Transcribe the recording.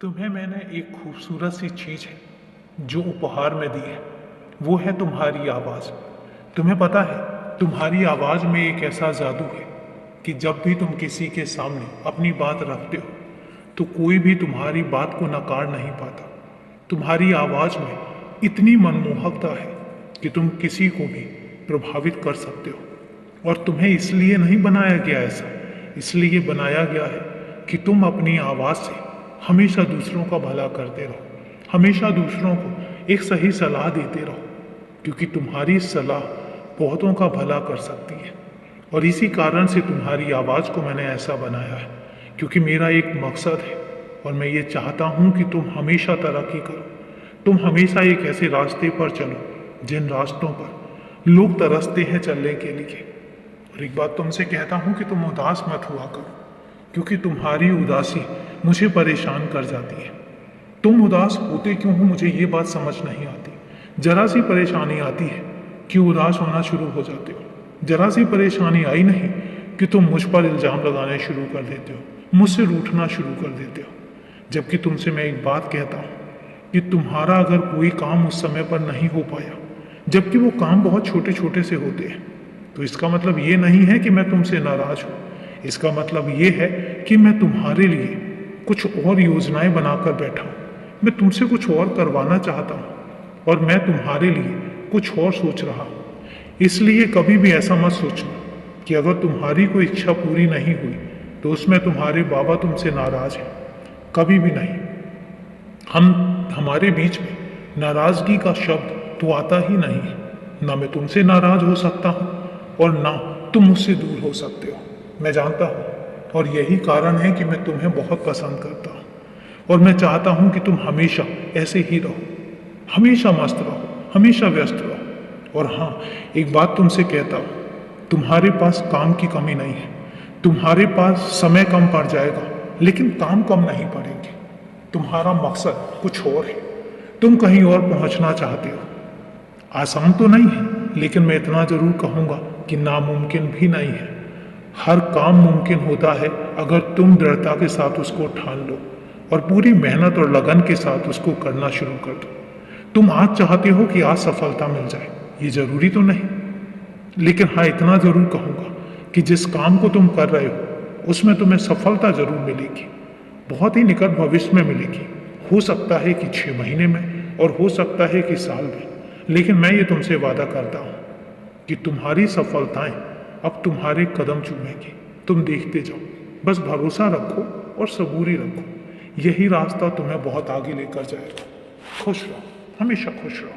तुम्हें मैंने एक खूबसूरत सी चीज़ है जो उपहार में दी है। वो है तुम्हारी आवाज़। तुम्हें पता है, तुम्हारी आवाज़ में एक ऐसा जादू है कि जब भी तुम किसी के सामने अपनी बात रखते हो तो कोई भी तुम्हारी बात को नकार नहीं पाता। तुम्हारी आवाज़ में इतनी मनमोहकता है कि तुम किसी को भी प्रभावित कर सकते हो। और तुम्हें इसलिए नहीं बनाया गया ऐसा, इसलिए बनाया गया है कि तुम अपनी आवाज़ से हमेशा दूसरों का भला करते रहो, हमेशा दूसरों को एक सही सलाह देते रहो, क्योंकि तुम्हारी सलाह बहुतों का भला कर सकती है। और इसी कारण से तुम्हारी आवाज़ को मैंने ऐसा बनाया है, क्योंकि मेरा एक मकसद है और मैं ये चाहता हूँ कि तुम हमेशा तरक्की करो। तुम हमेशा एक ऐसे रास्ते पर चलो जिन रास्तों पर लोग तरसते हैं चलने के लिए। और एक बात तुमसे कहता हूँ कि तुम उदास मत हुआ करो, क्योंकि तुम्हारी उदासी मुझे परेशान कर जाती है। तुम उदास होते क्यों हो मुझे ये बात समझ नहीं आती। जरा सी परेशानी आती है कि उदास होना शुरू हो जाते हो। जरा सी परेशानी आई नहीं कि तुम मुझ पर इल्ज़ाम लगाने शुरू कर देते हो, मुझसे रूठना शुरू कर देते हो। जबकि तुमसे मैं एक बात कहता हूँ कि तुम्हारा अगर कोई काम उस समय पर नहीं हो पाया, जबकि वो काम बहुत छोटे छोटे से होते हैं, तो इसका मतलब ये नहीं है कि मैं तुमसे नाराज हूँ। इसका मतलब ये है कि मैं तुम्हारे लिए कुछ और योजनाएं बनाकर बैठा हूँ। मैं तुमसे कुछ और करवाना चाहता हूँ और मैं तुम्हारे लिए कुछ और सोच रहा हूँ। इसलिए कभी भी ऐसा मत सोचना कि अगर तुम्हारी कोई इच्छा पूरी नहीं हुई तो उसमें तुम्हारे बाबा तुमसे नाराज हैं। कभी भी नहीं। हमारे बीच में नाराजगी का शब्द तो आता ही नहीं है। ना मैं तुमसे नाराज हो सकता हूँ और ना तुम मुझसे दूर हो सकते हो। मैं जानता हूँ, और यही कारण है कि मैं तुम्हें बहुत पसंद करता हूँ और मैं चाहता हूँ कि तुम हमेशा ऐसे ही रहो, हमेशा मस्त रहो, हमेशा व्यस्त रहो। और हाँ, एक बात तुमसे कहता हूँ, तुम्हारे पास काम की कमी नहीं है। तुम्हारे पास समय कम पड़ जाएगा लेकिन काम कम नहीं पड़ेंगे। तुम्हारा मकसद कुछ और है, तुम कहीं और पहुंचना चाहते हो। आसान तो नहीं है, लेकिन मैं इतना जरूर कहूँगा कि नामुमकिन भी नहीं है। हर काम मुमकिन होता है अगर तुम दृढ़ता के साथ उसको ठान लो और पूरी मेहनत और लगन के साथ उसको करना शुरू कर दो। तुम आज चाहते हो कि आज सफलता मिल जाए, ये जरूरी तो नहीं, लेकिन हाँ इतना जरूर कहूँगा कि जिस काम को तुम कर रहे हो उसमें तुम्हें सफलता जरूर मिलेगी, बहुत ही निकट भविष्य में मिलेगी। हो सकता है कि 6 महीने में और हो सकता है कि साल में, लेकिन मैं ये तुमसे वादा करता हूँ कि तुम्हारी सफलताएं अब तुम्हारे कदम चूमेंगी। तुम देखते जाओ, बस भरोसा रखो और सबूरी रखो। यही रास्ता तुम्हें बहुत आगे लेकर जाएगा। खुश रहो, हमेशा खुश रहो।